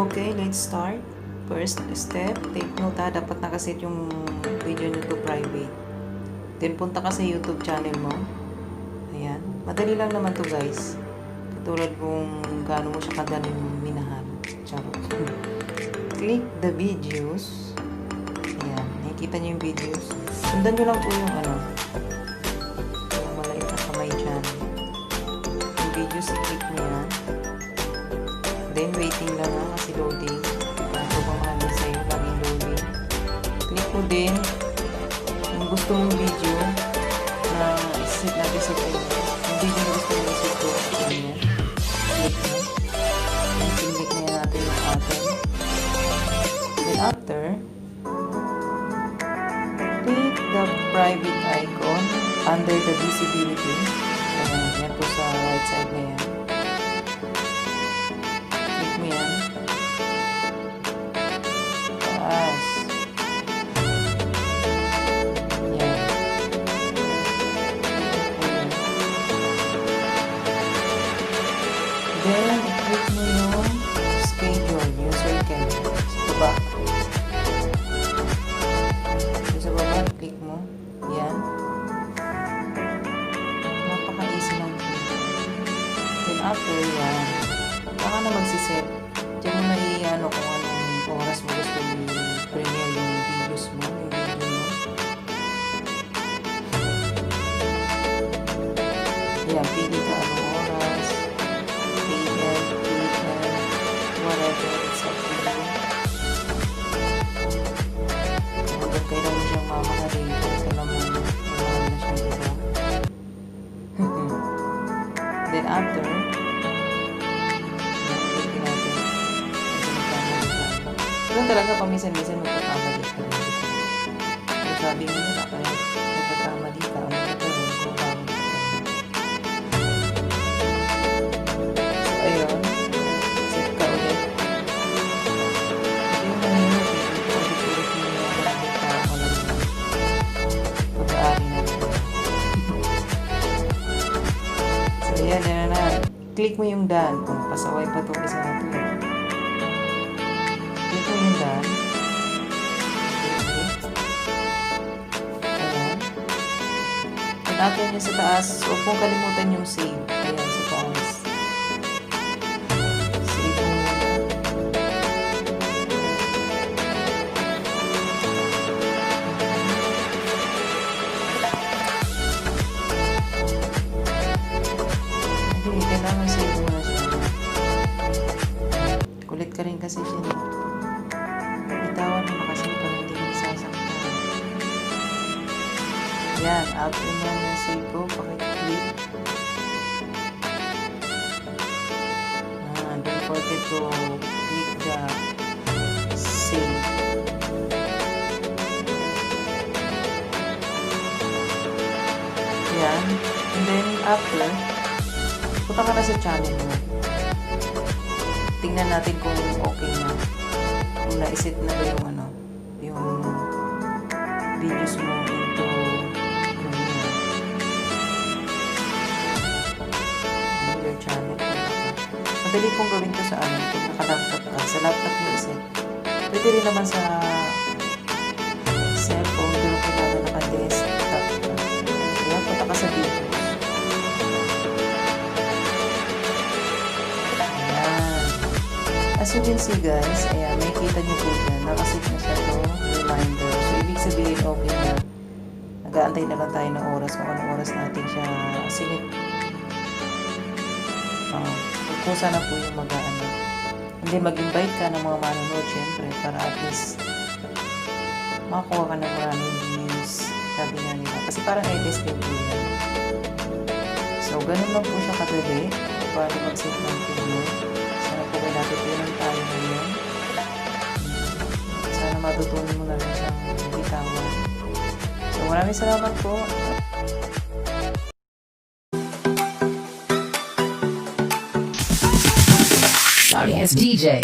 Okay, let's start. First step, take note ha, dapat nakaset yung video nyo to private. Then, punta ka sa YouTube channel mo. Ayan. Madali lang naman to guys. Katulad kung gaano mo siya kadaling minahal. Charot. Click the videos. Ayan. Nakikita nyo yung videos. Sundan nyo lang po yung yung maliit na kamay dyan. Yung videos, i-click nyo yan. Then, waiting lang ha, kasi loading. Ito pa mahal sa'yo, laging loading. Click mo din yung gusto mong video na isit natin sa tayo. Yung video na gusto mong isit ko, ganyan. Click mo. Then, click na yan natin yung atin. Then, after, click the private icon under the visibility. Ayan, yan po sa right side na yan. Click mo yan. Taas. Yan. Then, i-click mo yung schedule, yung circle. Sa baba. Yung sa baba, click mo. Yan. Napaka-easy lang po. Then, after yan, baka na magsiset. Diyan mo na i-ano kung anong oras mo gusto i-premiere yung videos mo, yung video mo. Yan, pili ka anong oras, PM, PM, whatever, it's up to you. Kung kailan mo siyang mamakarin, kahit alam mo na siyang iba. Then after, ganun talaga paminsan-minsan magkakamali ka rin. Kung sabi mo nila, kahit nagkakamali ka, ang magkakaroon kung bakit ka rin. So, ayun. Set ka ulit. Ito yung mahirap eh. Ulit-ulit mo yung maraming tao lang na pag-aari natin. So, ayan, yan na. Click mo yung done. Kung pasaway pa ito isa na ito eh. Click mo yung done. Ayan. At after nyo sa taas, huwag mong kalimutan yung save. Ayan, sa taas. Save mo muna. Hindi, kailangan save mo na siya. Kulit ka rin kasi siya. Bitawan mo kasi para hindi ka nasasaktan. Yan, after nyan yung save ko, pakiclick. Don't forget to click the save. Yan. And then, after, punta ka na sa channel mo. Tingnan natin kung okay na. Kung na-set na ba yung yung videos mo into your channel. Madali pong gawin to sa kung naka-laptop ka. Sa laptop mo iset. Pwede rin naman sa cellphone, pero kailangan naka-desktop ka. Kaya punta ka sa videos. As you can see guys, ayan, may kita nyo po dyan. Nakasit na siya to reminder. So, ibig sabihin, okay na. Nag-aantay na lang tayo ng oras kung anong oras natin siya sinit. Kung sana po yung mag-aano. Hindi, mag-invite ka ng mga manonood, syempre, para at least makakuha ka ng maraming views. Sabi nga nila. Kasi parang edit din po yan. So, ganun lang po siya kadali. Paano mag-set ng video. Sana po may natutunan tayo ngayon. Sana matutunan mo na rin siyang bitawan. So, maraming salamat po. Sorry, it's DJ.